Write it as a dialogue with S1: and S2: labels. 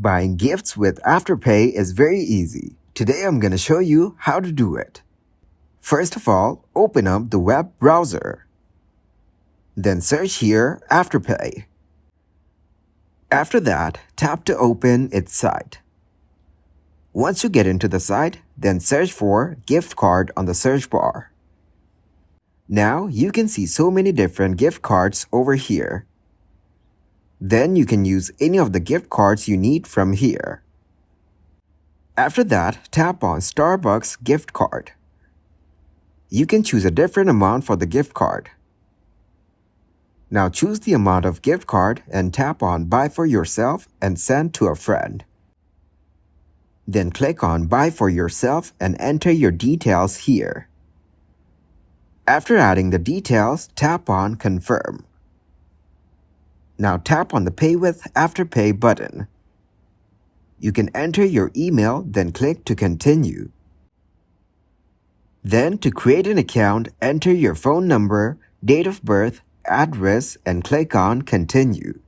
S1: Buying gifts with Afterpay is very easy. Today I'm going to show you how to do it. First of all, open up the web browser. Then search here Afterpay. After that, tap to open its site. Once you get into the site, then search for gift card on the search bar. Now you can see so many different gift cards over here. Then you can use any of the gift cards you need from here. After that, tap on Starbucks gift card. You can choose a different amount for the gift card. Now choose the amount of gift card and tap on Buy for yourself and send to a friend. Then click on Buy for yourself and enter your details here. After adding the details, tap on Confirm. Now tap on the Pay with Afterpay button. You can enter your email, then click to continue. Then to create an account, enter your phone number, date of birth, address, and click on Continue.